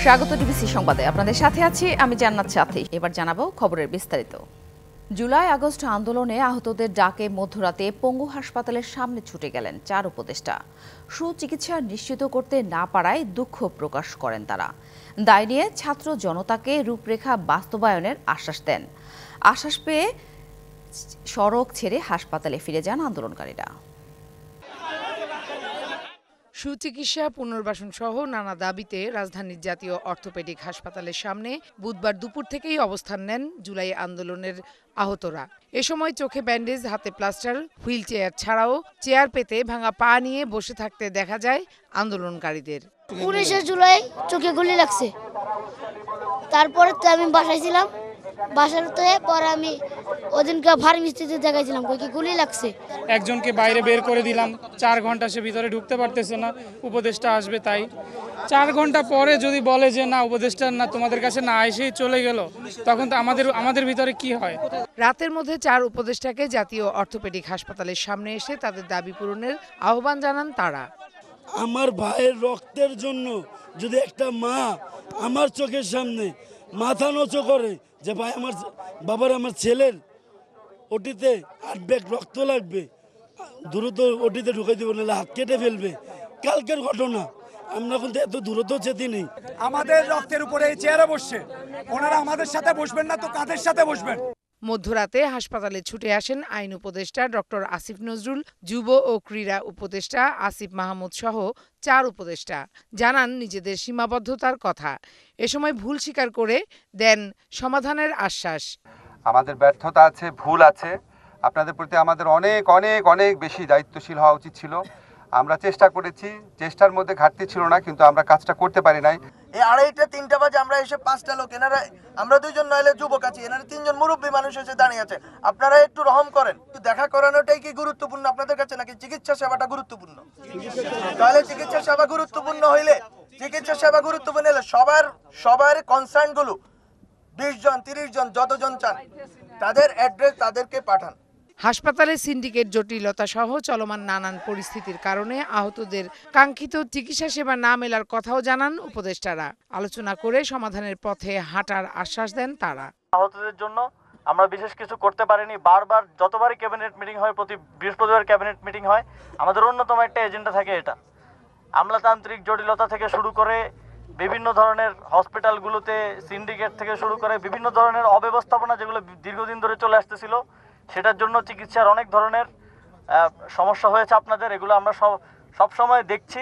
স্বাগত ডিবিসি সংবাদে আপনাদের সাথে আছি আমি জান্নাত সাথী। এবার জানাবো খবরের বিস্তারিত। জুলাই আগস্ট আন্দোলনে আহতদের ডাকে মধ্যরাতে পঙ্গু হাসপাতালের সামনে ছুটে গেলেন 4 উপদেষ্টা। সুচিকিৎসা নিশ্চিত করতে না পারায় দুঃখ প্রকাশ করেন তারা। দায় নিয়ে ছাত্র জনতাকে রূপরেখা বাস্তবায়নের আশ্বাস দেন। আশ্বাস পেয়ে সড়ক ছেড়ে হাসপাতালে ফিরে যান আন্দোলনকারীরা। সুচিকিৎসা, পুনর্বাসন সহ নানা দাবিতে রাজধানীর জাতীয় অর্থোপেডিক হাসপাতালের সামনে বুধবার দুপুর থেকেই অবস্থান নেন জুলাই আন্দোলনের আহতরা। এ সময় চোখে ব্যান্ডেজ, হাতে প্লাস্টার, হুইল চেয়ার ছাড়াও চেয়ার পেতে ভাঙা পা নিয়ে বসে থাকতে দেখা যায় আন্দোলনকারীদের। 19 জুলাই চোখে গুলি লাগছে, তারপরে তো আমি বাসায় ছিলাম। বাসার তো পরে আমি ওদিনকে ফার্মেসিতে দেখাইছিলাম কি গুলি লাগছে। একজনকে বাইরে বের করে দিলাম, 4 ঘন্টা সে ভিতরে ঢুকতে পারতেছে না, উপদেষ্টা আসবে তাই। 4 ঘন্টা পরে যদি বলে যে না উপদেষ্টা না তোমাদের কাছে না এসেই চলে গেল, তখন তো আমাদের ভিতরে কি হয়। রাতের মধ্যে 4 উপদেষ্টাকে জাতীয় অর্থোপেডিক হাসপাতালের সামনে এসে তাদের দাবি পূরণের আহ্বান জানান তারা। আমার ভাইয়ের রক্তের জন্য যদি একটা মা আমার চোখের সামনে মাথা নচো করে যে ভাই আমার বাবার আমার ছেলের ওটিতে 8 ব্যাগ রক্ত লাগবে, দ্রুত ওটিতে ঢুকাই দেবো, নাহলে হাত কেটে ফেলবে, কালকের ঘটনা। আমরা কিন্তু এত দূরত্ব চেতি নেই। আমাদের রক্তের উপরে এই চেয়ারে বসছে, ওনারা আমাদের সাথে বসবেন না তো কাদের সাথে বসবেন? মধ্যরাতে হাসপাতালে ছুটে আসেন আইন উপদেষ্টা ডক্টর আসিফ নজরুল, যুব ও ক্রীড়া উপদেষ্টা আসিফ মাহমুদ সহ 4 উপদেষ্টা। জানান নিজেদের সীমাবদ্ধতার কথা। এ সময় ভুল স্বীকার করে দেন সমাধানের আশ্বাস। আমাদের ব্যর্থতা আছে, ভুল আছে, আপনাদের প্রতি আমাদের অনেক অনেক অনেক বেশি দায়িত্বশীল হওয়া উচিত ছিল। আমরা চেষ্টা করেছি, চেষ্টার মধ্যে ঘাটতি ছিল না, কিন্তু আমরা কাজটা করতে পারি নাই। এই 2:30-3টা বাজে আমরা এসে 5টা লোক, এনারা আমরা 2 জন নইলে যুবক আছি, এনারা 3 জন মুরব্বী মানুষ এসে দাঁড়িয়ে আছে। আপনারা একটু রহম করেন। দেখা করানোটাই কি গুরুত্বপূর্ণ আপনাদের কাছে, নাকি চিকিৎসা সেবাটা গুরুত্বপূর্ণ? তাহলে চিকিৎসা সেবা গুরুত্বপূর্ণ হইলে সবার কনসার্ন গুলো 20 জন 30 জন যতজন চান তাদের অ্যাড্রেস তাদেরকে পাঠান। হাসপাতালে সিন্ডিকেট জটিলতা সহ চলমান নানান পরিস্থিতির কারণে আহতদের কাঙ্ক্ষিত চিকিৎসা সেবা না মেলার কথাও জানান উপদেষ্টারা। আলোচনা করে সমাধানের পথে হাঁটার আশ্বাস দেন তারা। আহতদের জন্য আমরা বিশেষ কিছু করতে পারিনি। বারবার যতবারই ক্যাবিনেট মিটিং হয়, প্রতি বৃহস্পতিবার ক্যাবিনেট মিটিং হয়, আমাদের অন্যতম একটা এজেন্ডা থাকে এটা। আমলাতান্ত্রিক জটিলতা থেকে শুরু করে বিভিন্ন ধরনের হসপিটালগুলোতে সিন্ডিকেট থেকে শুরু করে বিভিন্ন ধরনের অব্যবস্থাপনা যেগুলো দীর্ঘদিন ধরে চলে আসতেছিল, সেটার জন্য চিকিৎসার অনেক ধরনের সমস্যা হয়েছে আপনাদের, এগুলো আমরা সব সময় দেখছি।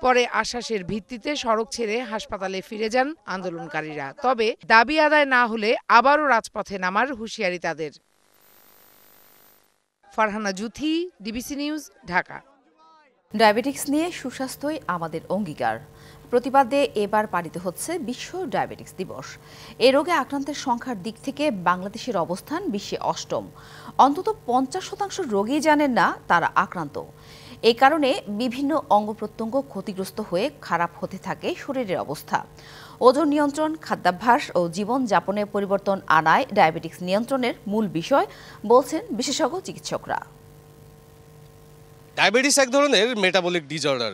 পরে আশ্বাসের ভিত্তিতে সড়ক ছেড়ে হাসপাতালে ফিরে যান আন্দোলনকারীরা। তবে দাবি আদায় না হলে আবারও রাজপথে নামার হুঁশিয়ারি তাদের। Farhana Juthi, DBC news, Dhaka. Diabetics নিয়ে সুস্বাস্থ্যই আমাদের অঙ্গীকার প্রতিবাদে এবার পালিত হচ্ছে বিশ্ব ডায়াবেটিক্স দিবস। এ রোগে আক্রান্তের সংখ্যার দিক থেকে বাংলাদেশের অবস্থান বিশ্বে 8ম। অন্তত 50% রোগী জানেন না তারা আক্রান্ত। এই কারণে বিভিন্ন অঙ্গ প্রত্যঙ্গ ক্ষতিগ্রস্ত হয়ে খারাপ হতে থাকে শরীরের অবস্থা। ওজন নিয়ন্ত্রণ, খাদ্যাভ্যাস ও জীবনযাপনে পরিবর্তন আনায় ডায়াবেটিক্স নিয়ন্ত্রণের মূল বিষয় বলছেন বিশেষজ্ঞ চিকিৎসকরা। ডায়াবেটিস এক ধরনের মেটাবলিক ডিসঅর্ডার।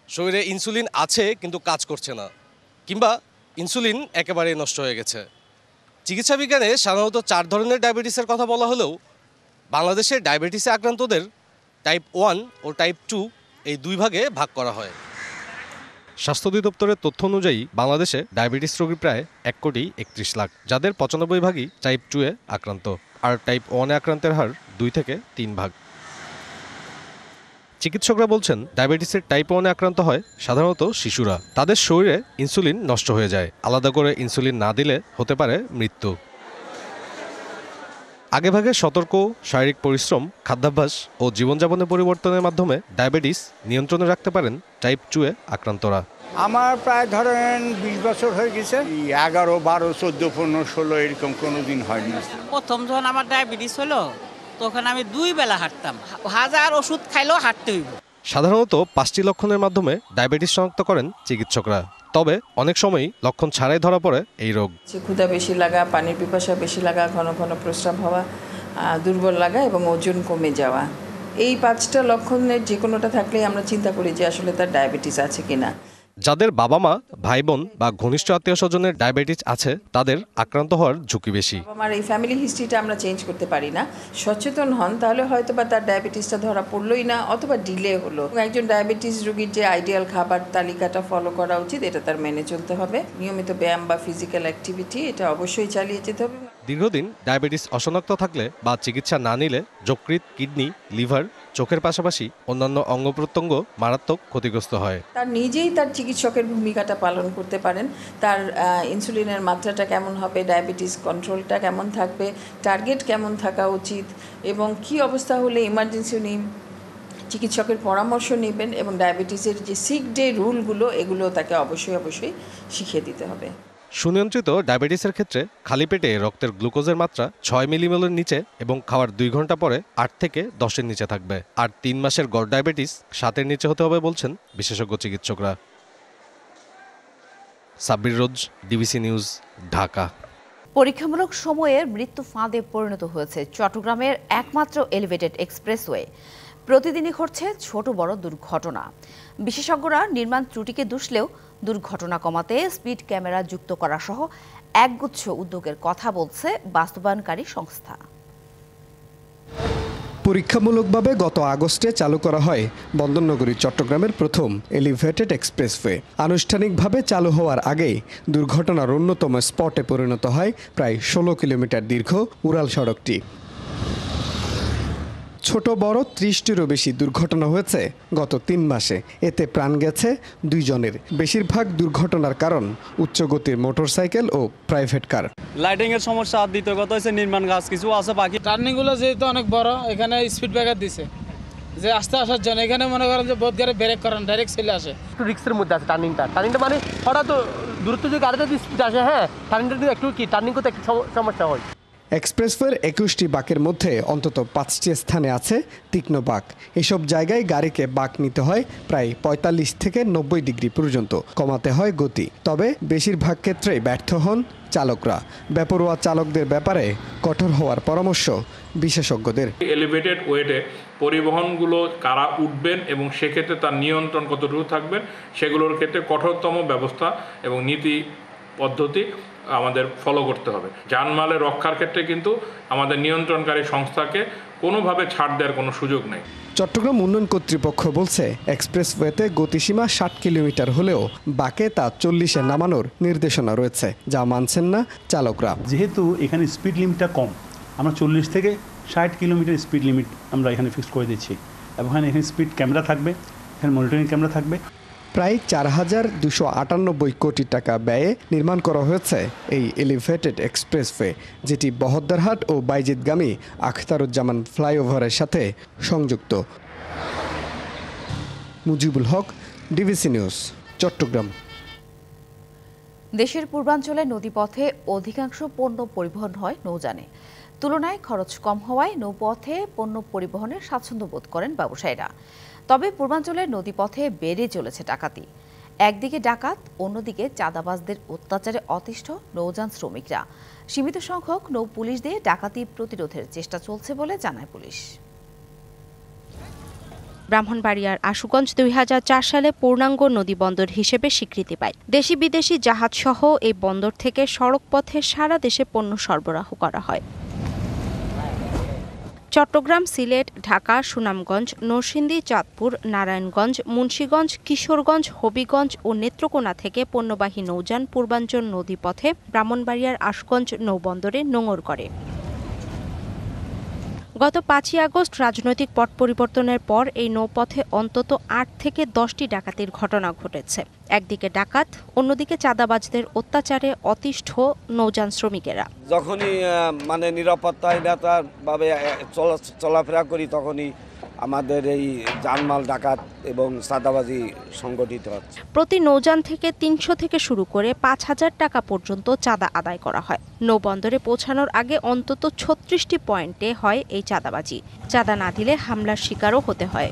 শরীরে ইনসুলিন আছে কিন্তু কাজ করছে না, কিংবা ইনসুলিন একেবারে নষ্ট হয়ে গেছে। চিকিৎসা বিজ্ঞানে সাধারণত 4 ধরনের ডায়াবেটিসের কথা বলা হলেও বাংলাদেশে ডায়াবেটিসে আক্রান্তদের টাইপ 1 ও টাইপ 2 এই 2 ভাগে ভাগ করা হয়। স্বাস্থ্য অধিদপ্তরের তথ্য অনুযায়ী বাংলাদেশে ডায়াবেটিস রোগী প্রায় 1,31,00,000 লাখ, যাদের 95 ভাগই টাইপ 2 এ আক্রান্ত, আর টাইপ 1 এ আক্রান্তের হার 2 থেকে 3 ভাগ। চিকিৎসকরা বলছেন ডায়াবেটিসের টাইপ 1 এ আক্রান্ত হয় সাধারণত শিশুরা। তাদের শরীরে ইনসুলিন নষ্ট হয়ে যায়। আলাদা করে ইনসুলিন না দিলে হতে পারে মৃত্যু। আগেভাগে সতর্ক, শারীরিক পরিশ্রম, খাদ্যাভ্যাস ও জীবনযাপনের পরিবর্তনের মাধ্যমে ডায়াবেটিস নিয়ন্ত্রণে রাখতে পারেন টাইপ 2 এ আক্রান্তরা। আমার প্রায় ধরেন 20 বছর হয়ে গেছে। 11, 12, 14, 15, 16 এরকম কোনোদিন হয়নি। প্রথম যখন আমার ডায়াবেটিস হলো তখন আমি 2 বেলা হাঁটতাম, 1000 ওষুধ খাইলেও হাঁটতে হইব। সাধারণত 5টি লক্ষণের মাধ্যমে ডায়াবেটিস শনাক্ত করেন চিকিৎসকরা। তবে অনেক সময়ই লক্ষণ ছাড়াই ধরা পড়ে এই রোগ। ক্ষুধা বেশি লাগা, পানির পিপাসা বেশি লাগা, ঘন ঘন প্রস্রাব হওয়া, দুর্বল লাগা এবং ওজন কমে যাওয়া, এই 5টা লক্ষণের যে কোনোটা থাকলেই আমরা চিন্তা করি যে আসলে তার ডায়াবেটিস আছে কিনা। যাদের বাবা মা, ভাই বোন বা ঘনিষ্ঠ আত্মীয় স্বজনের ডায়াবেটিস আছে তাদের আক্রান্ত হওয়ার ঝুঁকি বেশি। আমার এই ফ্যামিলি হিস্ট্রিটা আমরা চেঞ্জ করতে পারি না, সচেতন হন তাহলে হয়তো বা তার ডায়াবেটিসটা ধরা পড়লোই না অথবা ডিলে হলো। একজন ডায়াবেটিস রোগীর যে আইডিয়াল খাবার তালিকাটা ফলো করা উচিত, এটা তার মেনে চলতে হবে। নিয়মিত ব্যায়াম বা ফিজিক্যাল অ্যাক্টিভিটি এটা অবশ্যই চালিয়ে যেতে হবে। দীর্ঘদিন ডায়াবেটিস অশনাক্ত থাকলে বা চিকিৎসা না নিলে যকৃৎ, কিডনি, লিভার, চোখের পাশাপাশি অন্যান্য অঙ্গ প্রত্যঙ্গ মারাত্মক ক্ষতিগ্রস্ত হয়। তার নিজেই তার চিকিৎসকের ভূমিকাটা পালন করতে পারেন। তার ইনসুলিনের মাত্রাটা কেমন হবে, ডায়াবেটিস কন্ট্রোলটা কেমন থাকবে, টার্গেট কেমন থাকা উচিত এবং কি অবস্থা হলে ইমার্জেন্সি উনি চিকিৎসকের পরামর্শ নেবেন এবং ডায়াবেটিসের যে সিক ডে রুলগুলো এগুলো তাকে অবশ্যই শিখিয়ে দিতে হবে। সুনিয়ন্ত্রিত ডায়াবেটিসের ক্ষেত্রে খালি পেটে রক্তের গ্লুকোজের মাত্রা 6 মিলিমোলের নিচে এবং খাওয়ার 2 ঘন্টা পরে 8 থেকে 10-এর নিচে থাকবে। আর 3 মাসের গড় ডায়াবেটিস 7-এর নিচে হতে হবে বলছেন বিশেষজ্ঞ চিকিৎসকরা। সাব্বির রোজ, ডিবিসি নিউজ, ঢাকা। পরীক্ষামূলক সময়ের মৃত্যু ফাঁদে পরিণত হয়েছে চট্টগ্রামের একমাত্র এলিভেটেড এক্সপ্রেসওয়ে। প্রতিদিনই ঘটছে ছোট বড় দুর্ঘটনা। বিশেষজ্ঞরা নির্মাণ ত্রুটিকে দুষলেও দুর্ঘটনা কমাতে স্পিড ক্যামেরা যুক্ত করা সহ একগুচ্ছ উদ্যোগের কথা বলছে বাস্তবায়নকারী সংস্থা। পরীক্ষামূলকভাবে গত আগস্টে চালু করা হয় বন্দরনগরী চট্টগ্রামের প্রথম এলিভেটেড এক্সপ্রেসওয়ে। আনুষ্ঠানিকভাবে চালু হওয়ার আগেই দুর্ঘটনার অন্যতম স্পটে পরিণত হয় প্রায় 16 কিলোমিটার দীর্ঘ উড়াল সড়কটি। ছোট বড় 30টিরও বেশি দুর্ঘটনা হয়েছে গত 3 মাসে। এতে প্রাণ গেছে 2 জনের। বেশিরভাগ দুর্ঘটনার কারণ উচ্চ গতির মোটরসাইকেল ও প্রাইভেট কার। লাইটিং এর সমস্যা, আর দ্বিতীয় কথা হচ্ছে নির্মাণ কাজ কিছু আছে বাকি। টার্নিং গুলো যেহেতু অনেক বড়, এখানে স্পিড ব্রেকার দিছে যে আস্তে আসার জন্য। এখানে মনে করেন যে বোধ গাড়ি ব্রেক করেন ডাইরেক্ট চলে আসে। একটু রিস্কের মধ্যে আছে টার্নিংটা মানে হঠাৎ দূরত্ব যদি গাড়িটা স্পিড আসে, হ্যাঁ টার্নিংটা একটু টার্নিং করতে একটু সমস্যা হয়। এক্সপ্রেসওয়ের 21টি বাঁকের মধ্যে অন্তত 5টি স্থানে আছে তীক্ষ্ণ বাঁক। এসব জায়গায় গাড়িকে বাঁক নিতে হয় প্রায় 45 থেকে 90 ডিগ্রি পর্যন্ত, কমাতে হয় গতি। তবে বেশিরভাগ ক্ষেত্রেই ব্যর্থ হন চালকরা। বেপরোয়া চালকদের ব্যাপারে কঠোর হওয়ার পরামর্শ বিশেষজ্ঞদের। এলিভেটেড ওয়েটে পরিবহনগুলো কারা উঠবেন এবং সেক্ষেত্রে তার নিয়ন্ত্রণ কতটুকু থাকবেন সেগুলোর ক্ষেত্রে কঠোরতম ব্যবস্থা এবং নীতি পদ্ধতি আমাদের ফলো করতে হবে। জানমালের রক্ষার ক্ষেত্রে কিন্তু আমাদের নিয়ন্ত্রণকারী সংস্থাকে কোনোভাবে ছাড় দেওয়ার কোনো সুযোগ নেই। চট্টগ্রাম উন্নয়ন কর্তৃপক্ষ বলছে এক্সপ্রেসওয়েতে গতিসীমা 60 কিলোমিটার হলেও বাঁকে তা 40-এ নামানোর নির্দেশনা রয়েছে, যা মানছেন না চালকরা। যেহেতু এখানে স্পিড লিমিটটা কম, আমরা 40 থেকে 60 কিলোমিটার স্পিড লিমিট আমরা এখানে ফিক্স করে দিচ্ছি এবং এখানে স্পিড ক্যামেরা থাকবে, এখানে মনিটরিং ক্যামেরা থাকবে। প্রায় 4,298 কোটি টাকা ব্যয়ে নির্মাণ করা হয়েছে এই এলিভেটেড এক্সপ্রেসওয়ে, যেটি বহদ্দারহাট ও বাইজিদগামী আখতারুজ্জামান ফ্লাইওভারের সাথে সংযুক্ত। Mujibul Haque, DBC news, Chittagong. দেশের পূর্বাঞ্চলে নদীপথে অধিকাংশ পণ্য পরিবহন হয় নৌযানে। তুলনায় খরচ কম হওয়ায় নৌপথে পণ্য পরিবহনে স্বাচ্ছন্দ্য বোধ করেন ব্যবসায়ীরা। তবে পূর্বাঞ্চলের নদীপথে বেড়ে চলেছে ডাকাতি। একদিকে ডাকাত, অন্যদিকে চাঁদাবাজদের অত্যাচারে অতিষ্ঠ নৌযান শ্রমিকরা। সীমিত সংখ্যক নৌ পুলিশ দিয়ে ডাকাতি প্রতিরোধের চেষ্টা চলছে বলে জানায় পুলিশ। ব্রাহ্মণবাড়িয়ার আশুগঞ্জ 2004 সালে পূর্ণাঙ্গ নদী বন্দর হিসেবে স্বীকৃতি পায়। দেশি বিদেশি জাহাজ সহ এই বন্দর থেকে সড়ক পথে সারা দেশে পণ্য সরবরাহ করা হয়। চট্টগ্রাম, সিলেট, ঢাকা, সুনামগঞ্জ, নরসিংদী, চাঁদপুর, নারায়ণগঞ্জ, মুন্সিগঞ্জ, কিশোরগঞ্জ, হবিগঞ্জ ও নেত্রকোনা থেকে পণ্যবাহী নৌযান পূর্বাঞ্চল নদীপথে ব্রাহ্মণবাড়িয়ার আশুগঞ্জ নৌবন্দরে নোঙর করে। গত 5ই আগস্ট রাজনৈতিক পট পরিবর্তনের পর এই নৌপথে অন্তত 8 থেকে 10টি ডাকাতির ঘটনা ঘটেছে। একদিকে ডাকাত, অন্যদিকে চাঁদাবাজদের অত্যাচারে অতিষ্ঠ নৌযান শ্রমিকেরা। যখনই নিরাপত্তাহীনতাভাবে চলাফেরা করি তখনই আমাদের এই জানমাল ডাকাত এবং চাঁদাবাজি সংগঠিত হচ্ছে। প্রতি নৌযান থেকে 300 থেকে শুরু করে 5,000 টাকা পর্যন্ত চাঁদা আদায় করা হয়। নৌবন্দরে পৌঁছানোর আগে অন্তত 36টি পয়েন্টে হয় এই চাঁদাবাজি। চাঁদা না দিলে হামলার শিকারও হতে হয়।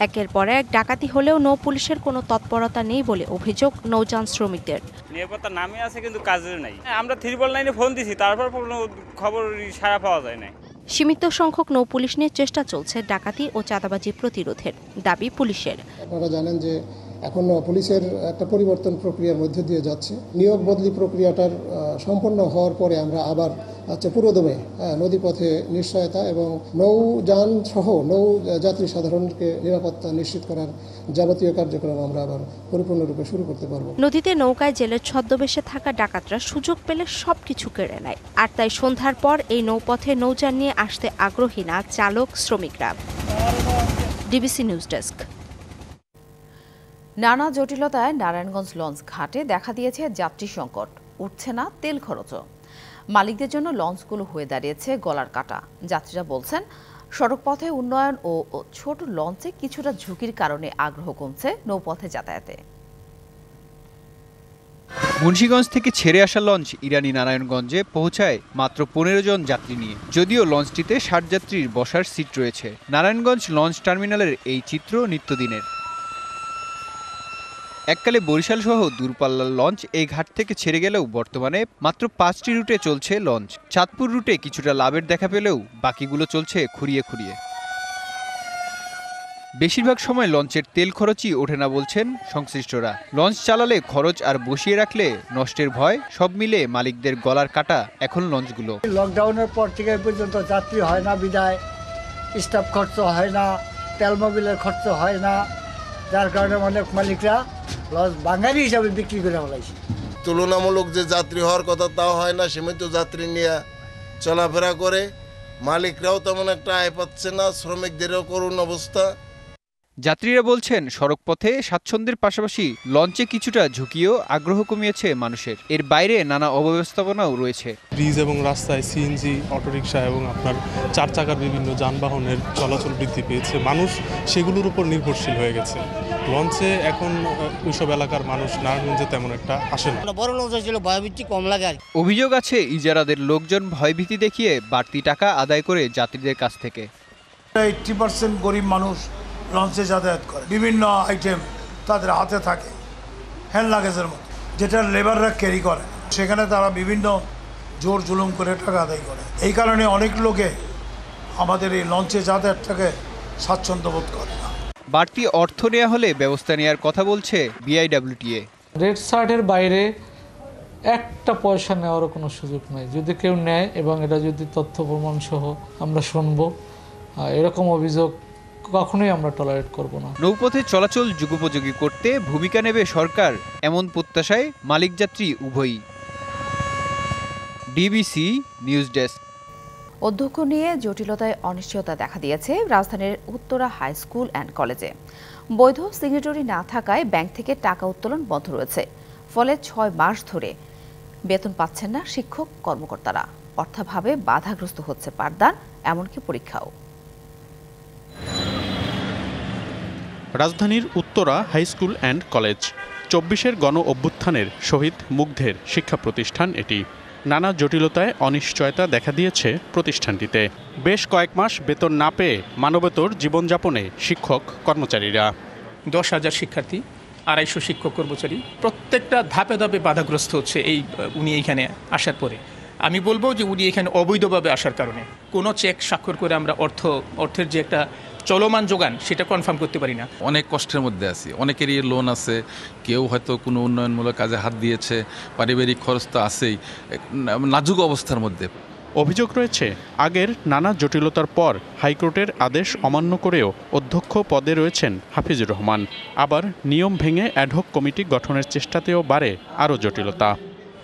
একের পর এক ডাকাতি হলেও নৌ পুলিশের কোনো তৎপরতা নেই বলে অভিযোগ নৌযান শ্রমিকদের। নিরাপত্তা নামে আছে কিন্তু কাজের নাই। আমরা 399 ফোন দিছি, তারপর কোনো খবর সাড়া পাওয়া যায় না। সীমিত সংখ্যক নৌপুলিশ নিয়ে চেষ্টা চলছে ডাকাতি ও চাঁদাবাজি প্রতিরোধের দাবি পুলিশের। আপনারা জানেন যে এখন পুলিশের একটা পরিবর্তন প্রক্রিয়ার মধ্যে দিয়ে যাচ্ছে। নিয়োগ বদলি প্রক্রিয়াটার সম্পন্ন হওয়ার পরে আমরা আবার পুরোদমে নদীপথে নিশ্চয়তা এবং নৌযান সহ নৌ যাত্রী সাধারণকে নিরাপত্তা নিশ্চিত করার যাবতীয় কার্যক্রম আমরা আবার পরিপূর্ণরূপে শুরু করতে পারব। নদীতে নৌকায় জেলের ছদ্মবেশে থাকা ডাকাতরা সুযোগ পেলে সবকিছু কেড়ে নেয়, আর তাই সন্ধ্যার পর এই নৌপথে নৌযান নিয়ে আসতে আগ্রহী না চালক শ্রমিকরা। DBC news desk. নানা জটিলতায় নারায়ণগঞ্জ লঞ্চ ঘাটে দেখা দিয়েছে যাত্রী সংকট, উঠছে না তেল খরচও। মালিকদের জন্য লঞ্চগুলো হয়ে দাঁড়িয়েছে গলার কাটা। যাত্রীরা বলছেন সড়কপথে উন্নয়ন ও ছোট লঞ্চে কিছুটা ঝুঁকির কারণে আগ্রহ কমছে নৌপথে যাতায়াতে। মুন্সিগঞ্জ থেকে ছেড়ে আসা লঞ্চ ইরানি নারায়ণগঞ্জে পৌঁছায় মাত্র 15 জন যাত্রী নিয়ে। যদিও লঞ্চটিতে 60 যাত্রীর বসার সিট রয়েছে। নারায়ণগঞ্জ লঞ্চ টার্মিনালের এই চিত্র নিত্যদিনের। এককালে বরিশাল সহ দূরপাল্লার লঞ্চ এই ঘাট থেকে ছেড়ে গেলেও বর্তমানে মাত্র 5টি রুটে চলছে লঞ্চ। চাঁদপুর রুটে কিছুটা লাভের দেখা পেলেও বাকিগুলো চলছে খুঁড়িয়ে খুঁড়িয়ে। বেশিরভাগ সময় লঞ্চের তেল খরচই ওঠে না বলছেন সংশ্লিষ্টরা। লঞ্চ চালালে খরচ আর বসিয়ে রাখলে নষ্টের ভয়, সব মিলে মালিকদের গলার কাটা এখন লঞ্চগুলো। লকডাউনের পর থেকে পর্যন্ত যাত্রী হয় না বিদায়, স্টাফ খরচ হয় না, তেল মোবিলের খরচ হয় না, যার কারণে অনেক মালিকরা লঞ্চ বাঙালি হিসাবে বিক্রি করে ফেলাইছে। তুলনামূলক যে যাত্রী হওয়ার কথা তাও হয় না, সীমিত যাত্রী নিয়ে চলাফেরা করে। মালিকরাও তেমন একটা আয় পাচ্ছে না, শ্রমিকদেরও করুণ অবস্থা। যাত্রীরা বলছেন সড়কপথে স্বাচ্ছন্দ্যের পাশাপাশি লঞ্চে কিছুটা ঝুঁকিও আগ্রহ কমিয়েছে মানুষের। এর বাইরে নানা অব্যবস্থাপনাও রয়েছে। ব্রিজ এবং রাস্তায় সিএনজি, অটোরিকশা এবং আপনার 4 চাকার বিভিন্ন যানবাহনের চলাচল বৃদ্ধি পেয়েছে। মানুষ সেগুলোর উপর নির্ভরশীল হয়ে গেছে। লঞ্চে এখন ওইসব এলাকার মানুষ নারায়ণগঞ্জে তেমন একটা আসে না। বড় লঞ্চ ছিল ভয়ভীতি কম লাগে। অভিযোগ আছে ইজারাদের লোকজন ভয়ভীতি দেখিয়ে বাড়তি টাকা আদায় করে যাত্রীদের কাছ থেকে। 80% গরিব মানুষ লঞ্চে যাতায়াত করে। বিভিন্ন আইটেম তাদের হাতে থাকে হ্যান্ড লাগেজের মতো, যেটা লেবাররা ক্যারি করে। সেখানে তারা বিভিন্ন জোর জুলুম করে টাকা আদায় করে। এই কারণে অনেক লোকে আমাদের এই লঞ্চে যাতায়াতটাকে স্বাচ্ছন্দ্য বোধ করে না। বাড়তি অর্থ নেওয়া হলে ব্যবস্থা নেওয়ার কথা বলছে বিআইডব্লিউটিএ। রেড সার্টের বাইরে একটা পয়সা নেওয়ারও কোনো সুযোগ নাই। যদি কেউ নেয় এবং এটা যদি তথ্য প্রমাণ সহ আমরা শুনবো, এরকম অভিযোগ কখনোই আমরা টলারেট করব না। নৌপথে চলাচল যুগোপযোগী করতে ভূমিকা নেবে সরকার, এমন প্রত্যাশায় মালিক যাত্রী উভয়ই। DBC news desk. অধ্যক্ষ নিয়ে জটিলতায় অনিশ্চয়তা দেখা দিয়েছে রাজধানীর উত্তরা হাই স্কুল অ্যান্ড কলেজে। বৈধ সিগনেটরি না থাকায় ব্যাংক থেকে টাকা উত্তোলন বন্ধ রয়েছে। ফলে 6 মাস ধরে বেতন পাচ্ছেন না শিক্ষক কর্মকর্তারা। অর্থাভাবে বাধাগ্রস্ত হচ্ছে পাঠদান, এমনকি পরীক্ষাও। রাজধানীর Uttara high school and college 24-এর গণ অভ্যুত্থানের শহীদ মুগ্ধের শিক্ষা প্রতিষ্ঠান এটি। নানা জটিলতায় অনিশ্চয়তা দেখা দিয়েছে প্রতিষ্ঠানটিতে। বেশ কয়েক মাস বেতন না পেয়ে মানবেতর জীবনযাপনে শিক্ষক কর্মচারীরা। 10,000 শিক্ষার্থী, 250 শিক্ষক কর্মচারী, প্রত্যেকটা ধাপে ধাপে বাধাগ্রস্ত হচ্ছে উনি এইখানে আসার পরে। আমি বলবো যে উনি এখানে অবৈধভাবে আসার কারণে কোনো চেক স্বাক্ষর করে আমরা অর্থের যে একটা চলমান যোগান সেটা কনফার্ম করতে পারি না। অনেক কষ্টের মধ্যে আছি, অনেকেরই লোন আছে, কেউ হয়তো কোনো উন্নয়নমূলক কাজে হাত দিয়েছে, পারিবারিক খরচ তো আছেই, নাজুক অবস্থার মধ্যে। অভিযোগ রয়েছে আগের নানা জটিলতার পর হাইকোর্টের আদেশ অমান্য করেও অধ্যক্ষ পদে রয়েছেন হাফিজুর রহমান। আবার নিয়ম ভেঙে অ্যাডহক কমিটি গঠনের চেষ্টাতেও বাড়ে আরও জটিলতা।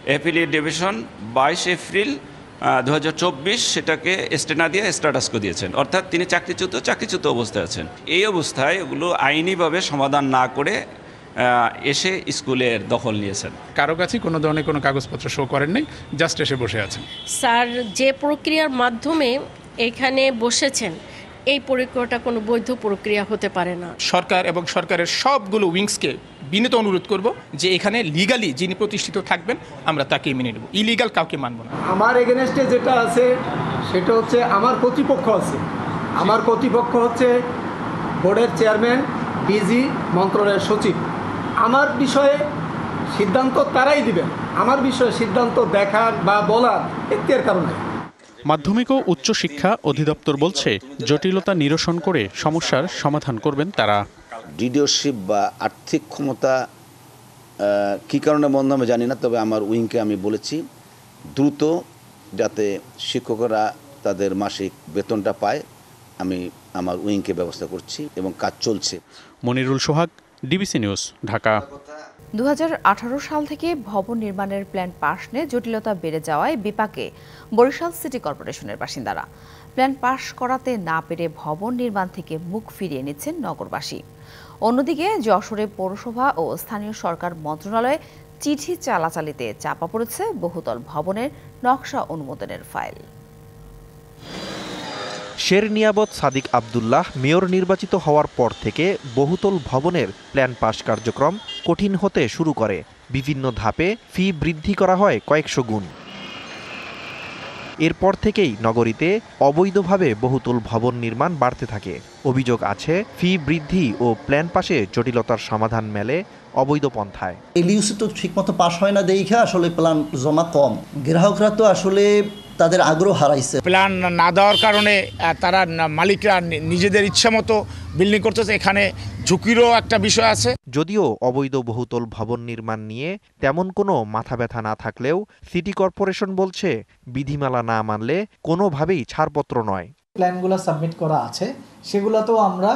অ্যাপিলেট ডিভিশন 22 এপ্রিল 2024 সেটাকে স্টে না দিয়ে স্ট্যাটাসকো দিয়েছেন, অর্থাৎ তিনি চাকরিচ্যুত অবস্থায় আছেন। এই অবস্থায় ওগুলো আইনিভাবে সমাধান না করে এসে স্কুলের দখল নিয়েছেন। কারো কাছে কোনো ধরনের কোনো কাগজপত্র শো করেন নাই, জাস্ট এসে বসে আছেন। স্যার যে প্রক্রিয়ার মাধ্যমে এখানে বসেছেন, এই প্রক্রিয়াটা কোনো বৈধ প্রক্রিয়া হতে পারে না। সরকার এবং সরকারের সবগুলো উইংসকে বিনীত অনুরোধ করব যে এখানে লিগালি যিনি প্রতিষ্ঠিত থাকবেন আমরা তাকে মেনে নেব, ইলিগাল কাউকে মানব না। আমার এগেনস্টে যেটা আছে সেটা হচ্ছে আমার কর্তৃপক্ষ আছে। আমার কর্তৃপক্ষ হচ্ছে বোর্ডের চেয়ারম্যান, ডিজি, মন্ত্রণালয়ের সচিব। আমার বিষয়ে সিদ্ধান্ত তারাই দিবেন। আমার বিষয়ে সিদ্ধান্ত দেখার বা বলার এখতিয়ার কারণ নাই। মাধ্যমিক ও উচ্চশিক্ষা অধিদপ্তর বলছে জটিলতা নিরসন করে সমস্যার সমাধান করবেন তারা। লিডারশিপ বা আর্থিক ক্ষমতা কী কারণে বন্ধ আমি জানি না, তবে আমার উইংকে আমি বলেছি দ্রুত যাতে শিক্ষকরা তাদের মাসিক বেতনটা পায়, আমি আমার উইংকে ব্যবস্থা করছি এবং কাজ চলছে। মনিরুল সোহাগ, ডিবিসি নিউজ, ঢাকা। 2018 সাল থেকে ভবন নির্মাণের প্ল্যান পাস নিয়ে জটিলতা বেড়ে যাওয়ায় বিপাকে বরিশাল সিটি কর্পোরেশনের বাসিন্দারা। প্ল্যান পাস করাতে না পেরে ভবন নির্মাণ থেকে মুখ ফিরিয়ে নিচ্ছেন নগরবাসী। অন্যদিকে যশোরে পৌরসভা ও স্থানীয় সরকার মন্ত্রণালয়ে চিঠি চালাচালিতে চাপা পড়েছে বহুতল ভবনের নকশা অনুমোদনের ফাইল। শের নিয়াবত সাদিক আব্দুল্লাহ মেয়র নির্বাচিত হওয়ার পর থেকে বহুতল ভবনের প্ল্যান পাস কার্যক্রম কঠিন হতে শুরু করে। বিভিন্ন ধাপে ফি বৃদ্ধি করা হয় কয়েকশো গুণ। এরপর থেকেই নগরীতে অবৈধভাবে বহুতল ভবন নির্মাণ বাড়তে থাকে। অভিযোগ আছে ফি বৃদ্ধি ও প্ল্যান পাসে জটিলতার সমাধান মেলে অবৈধ পন্থায়। এলইউসি তো ঠিকমতো পাস হয় না দেখে আসলে প্ল্যান জমা কম। গ্রাহকরা তো আসলে তাদের আগ্রহ হারাইছে। প্ল্যান না দেওয়ার কারণে তারা মালিকরা নিজেদের ইচ্ছা মতো বিল্ডিং করতেছে, এখানে ঝুঁকিরও একটা বিষয় আছে। যদিও অবৈধ বহুতল ভবন নির্মাণ নিয়ে তেমন কোনো মাথা ব্যথা না থাকলেও সিটি কর্পোরেশন বলছে বিধিমালা না মানলে কোনোভাবেই ছাড়পত্র নয়। প্ল্যানগুলো সাবমিট করা আছে, সেগুলোতেও আমরা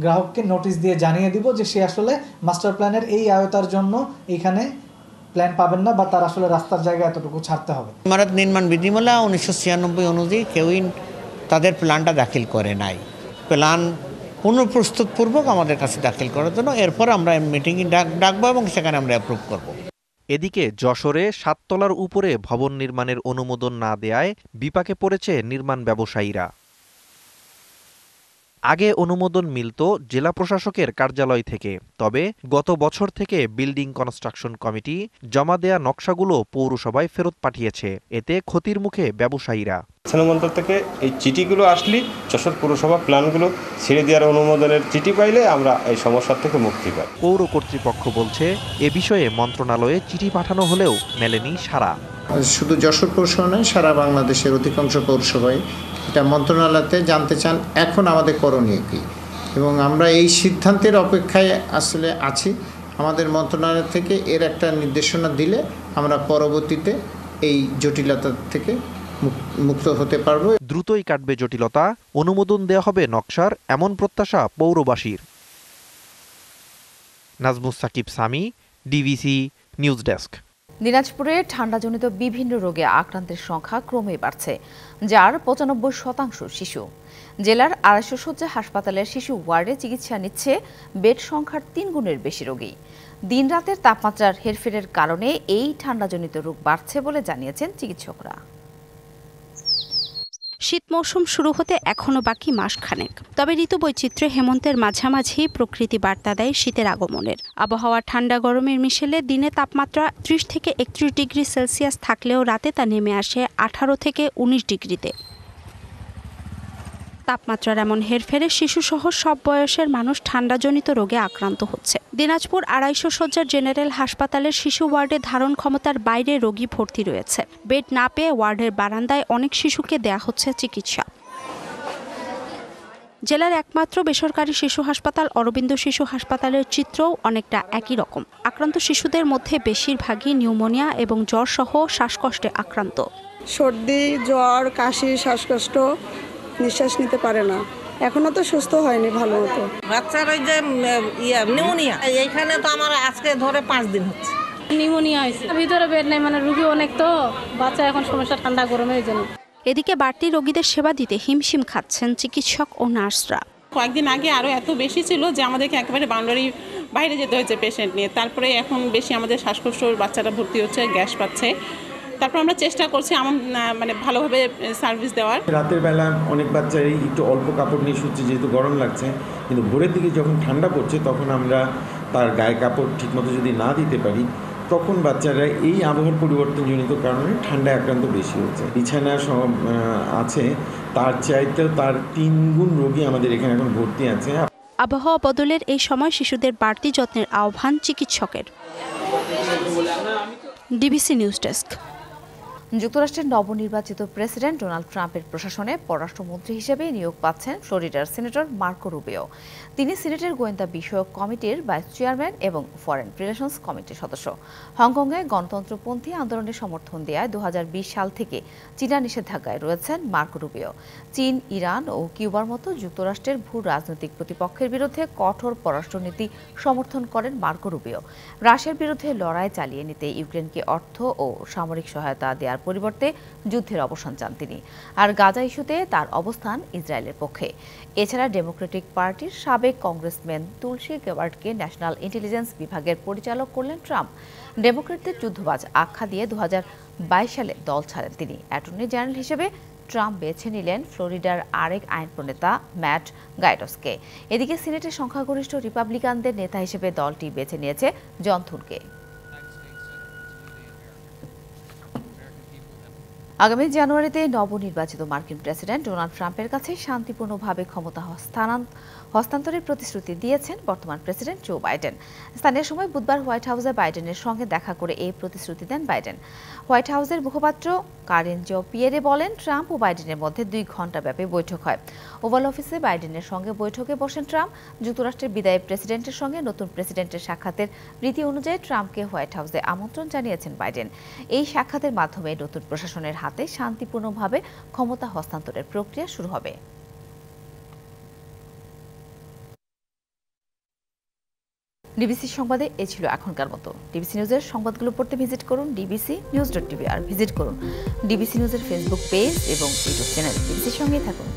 গ্রাহককে নোটিশ দিয়ে জানিয়ে দিব যে সে আসলে মাস্টার প্ল্যানের এই আয়তার জন্য এখানে প্ল্যান পাবেন না বা তার আসলে রাস্তার জায়গা এতটুকু ছাড়তে হবে। ইমারত নির্মাণ বিধিমালা 1996 অনুযায়ী কেউই তাদের প্ল্যানটা দাখিল করে নাই। প্ল্যান পুনঃপ্রস্তুতপূর্বক আমাদের কাছে দাখিল করার জন্য এরপর আমরা মিটিংয়ে ডাকবো এবং সেখানে আমরা অ্যাপ্রুভ করব। এদিকে যশোরে 7 তলার উপরে ভবন নির্মাণের অনুমোদন না দেয়ায় বিপাকে পড়েছে নির্মাণ ব্যবসায়ীরা। আগে অনুমোদন মিলত জেলা প্রশাসকের কার্যালয় থেকে, তবে গত বছর থেকে বিল্ডিং কনস্ট্রাকশন কমিটি জমা দেয়া নকশাগুলো পৌরসভায় ফেরত পাঠিয়েছে। এতে ক্ষতির মুখে ব্যবসায়ীরা। মন্ত্রক থেকে এই চিঠিগুলো আসলে যশোর পৌরসভা প্ল্যানগুলো ছেড়ে দেওয়ার অনুমোদনের চিঠি পাইলে আমরা এই সমস্যার থেকে মুক্তি পাই। পৌর কর্তৃপক্ষ বলছে এ বিষয়ে মন্ত্রণালয়ে চিঠি পাঠানো হলেও মেলেনি সাড়া। শুধু যশোর পৌরসভা নয়, সারা বাংলাদেশের অধিকাংশ পৌরসভায় এটা মন্ত্রণালয়তে জানতে চান এখন আমাদের করণীয় কী, এবং আমরা এই সিদ্ধান্তের অপেক্ষায় আসলে আছি। আমাদের মন্ত্রণালয় থেকে এর একটা নির্দেশনা দিলে আমরা পরবর্তীতে এই জটিলতা থেকে মুক্ত হতে পারব। দ্রুতই কাটবে জটিলতা, অনুমোদন দেওয়া হবে নকশার, এমন প্রত্যাশা পৌরবাসীর। Nazmus Sakib Sami, DBC news desk. দিনাজপুরে ঠান্ডাজনিত বিভিন্ন রোগে আক্রান্তের সংখ্যা ক্রমেই বাড়ছে, যার 95% শিশু। জেলার 250 শয্যা হাসপাতালের শিশু ওয়ার্ডে চিকিৎসা নিচ্ছে বেড সংখ্যার 3 গুণের বেশি রোগী। দিনরাতের তাপমাত্রার হেরফেরের কারণে এই ঠান্ডাজনিত রোগ বাড়ছে বলে জানিয়েছেন চিকিৎসকরা। শীত মৌসুম শুরু হতে এখনও বাকি মাসখানেক, তবে ঋতুবৈচিত্র্যে হেমন্তের মাঝামাঝি প্রকৃতি বার্তা দেয় শীতের আগমনের। আবহাওয়া ঠান্ডা গরমের মিশেলে দিনে তাপমাত্রা 30 থেকে 31 ডিগ্রি সেলসিয়াস থাকলেও রাতে তা নেমে আসে 18 থেকে 19 ডিগ্রিতে। তাপমাত্রার এমন হেরফেরে শিশুসহ সব বয়সের মানুষ ঠান্ডাজনিত রোগে আক্রান্ত হচ্ছে। দিনাজপুর 250 শয্যার জেনারেল হাসপাতালের শিশু ওয়ার্ডে ধারণ ক্ষমতার বাইরে রোগী ভর্তি রয়েছে। বেড না পেয়ে ওয়ার্ডের বারান্দায় অনেক শিশুকে দেয়া হচ্ছে চিকিৎসা। জেলার একমাত্র বেসরকারি শিশু হাসপাতাল অরবিন্দ শিশু হাসপাতালের চিত্রও অনেকটা একই রকম। আক্রান্ত শিশুদের মধ্যে বেশিরভাগই নিউমোনিয়া এবং জ্বর সহ শ্বাসকষ্টে আক্রান্ত। সর্দি, জ্বর, কাশি, শ্বাসকষ্ট, নিঃশ্বাস নিতে পারে না। এখনো তো সুস্থ হয়নি ভালো মতো। বাচ্চার ওই যে নিউমোনিয়া, এইখানে তো আমার আজকে ধরে 5 দিন হচ্ছে নিউমোনিয়া হয়েছে। ভিতরে বেড নাই, মানে রোগী অনেক, তো বাচ্চা এখন সমস্যা ঠান্ডা গরমের জন্য। এদিকে বাড়তি রোগীদের সেবা দিতে হিমশিম খাচ্ছেন চিকিৎসক ও নার্সরা। কয়েকদিন আগে আরও এত বেশি ছিল যে আমাদেরকে একেবারে বাউন্ডারি বাইরে যেতে হয়েছে পেশেন্ট নিয়ে। তারপরে এখন বেশি আমাদের শ্বাসকষ্ট, বাচ্চারা ভর্তি হচ্ছে, গ্যাস পাচ্ছে। তারপর আমরা চেষ্টা করছি মানে ভালোভাবে সার্ভিস দেওয়ার। রাতের বেলা অনেক বাচ্চাই একটু অল্প কাপড় নিয়ে শুচ্ছে যেহেতু গরম লাগছে, কিন্তু ভোরের দিকে যখন ঠান্ডা পড়ছে তখন আমরা তার গায়ে কাপড় ঠিকমতো যদি না দিতে পারি, তখন বাচ্চারা এই আবহাওয়ার পরিবর্তনজনিত কারণে ঠান্ডায় আক্রান্ত বেশি হচ্ছে। বিছানা আছে তার চাইতেও তার 3 গুণ রোগী আমাদের এখানে এখন ভর্তি আছে। আবহাওয়া বদলের এই সময় শিশুদের বাড়তি যত্নের আহ্বান চিকিৎসকের। DBC news desk. যুক্তরাষ্ট্রের নবনির্বাচিত প্রেসিডেন্ট ডোনাল্ড ট্রাম্পের প্রশাসনে পররাষ্ট্রমন্ত্রী হিসেবে নিয়োগ পাচ্ছেন ফ্লোরিডার সিনেটর মার্কো রুবিও। তিনি সিনেটের গোয়েন্দা বিষয়ক কমিটির ভাইস চেয়ারম্যান এবং ফরেন রিলেশনস কমিটির সদস্য। হংকংয়ে গণতন্ত্রপন্থী আন্দোলনে সমর্থন দেওয়ায় 2020 সাল থেকে চীনা নিষেধাজ্ঞায় রয়েছেন মার্কো রুবিও। চীন, ইরান ও কিউবার মতো যুক্তরাষ্ট্রের ভূ রাজনৈতিক প্রতিপক্ষের বিরুদ্ধে কঠোর পররাষ্ট্রনীতি সমর্থন করেন মার্কো রুবিও। রাশিয়ার বিরুদ্ধে লড়াই চালিয়ে নিতে ইউক্রেনকে অর্থ ও সামরিক সহায়তা দেওয়ার পরিবর্তে যুদ্ধের অবসান চান তিনি। আর গাজা ইস্যুতে তার অবস্থান ইসরায়েলের পক্ষে। এছাড়া ডেমোক্রেটিক পার্টির সাবেক কংগ্রেসম্যান তুলসী গেবার্ডকে ন্যাশনাল ইন্টেলিজেন্স বিভাগের পরিচালক করলেন ট্রাম্প। ডেমোক্রেটদের যুদ্ধবাজ আখ্যা দিয়ে 2022 সালে দল ছাড়েন তিনি। অ্যাটর্নি জেনারেল হিসেবে ট্রাম্প বেছে নিলেন ফ্লোরিডার আরেক আইন প্রণেতা ম্যাট গায়টসকে। এদিকে সিনেটের সংখ্যাগরিষ্ঠ রিপাবলিকানদের নেতা হিসেবে দলটি বেছে নিয়েছে জন থুনকে। আগামী জানুয়ারিতে নবনির্বাচিত মার্কিন প্রেসিডেন্ট ডোনাল্ড ট্রাম্পের কাছে শান্তিপূর্ণভাবে ক্ষমতা হস্তান্তরের প্রতিশ্রুতি দিয়েছেন বর্তমান প্রেসিডেন্ট জো বাইডেন। স্থানীয় সময় বুধবার হোয়াইট হাউসে বাইডেনের সঙ্গে দেখা করে এই প্রতিশ্রুতি দেন বাইডেন। হোয়াইট হাউসের মুখপাত্র কারেন জন-পিয়েরে বলেন, ট্রাম্প ও বাইডেনের মধ্যে 2 ঘণ্টাব্যাপী বৈঠক হয়। ওভাল অফিসে বাইডেনের সঙ্গে বৈঠকে বসেন ট্রাম্প। যুক্তরাষ্ট্রের বিদায়ী প্রেসিডেন্টের সঙ্গে নতুন প্রেসিডেন্টের সাক্ষাতের রীতি অনুযায়ী ট্রাম্পকে হোয়াইট হাউসে আমন্ত্রণ জানিয়েছেন বাইডেন। এই সাক্ষাতের মাধ্যমে নতুন প্রশাসনের হাতে শান্তিপূর্ণভাবে ক্ষমতা হস্তান্তরের প্রক্রিয়া শুরু হবে। ডিবিসি সংবাদে এ ছিল এখনকার মতো। ডিবিসি নিউজের সংবাদগুলো পড়তে ভিজিট করুন dbcnews.tv আর ভিজিট করুন ডিবিসি নিউজের ফেসবুক পেজ এবং ইউটিউব চ্যানেল। ডিবিসির সঙ্গেই থাকুন।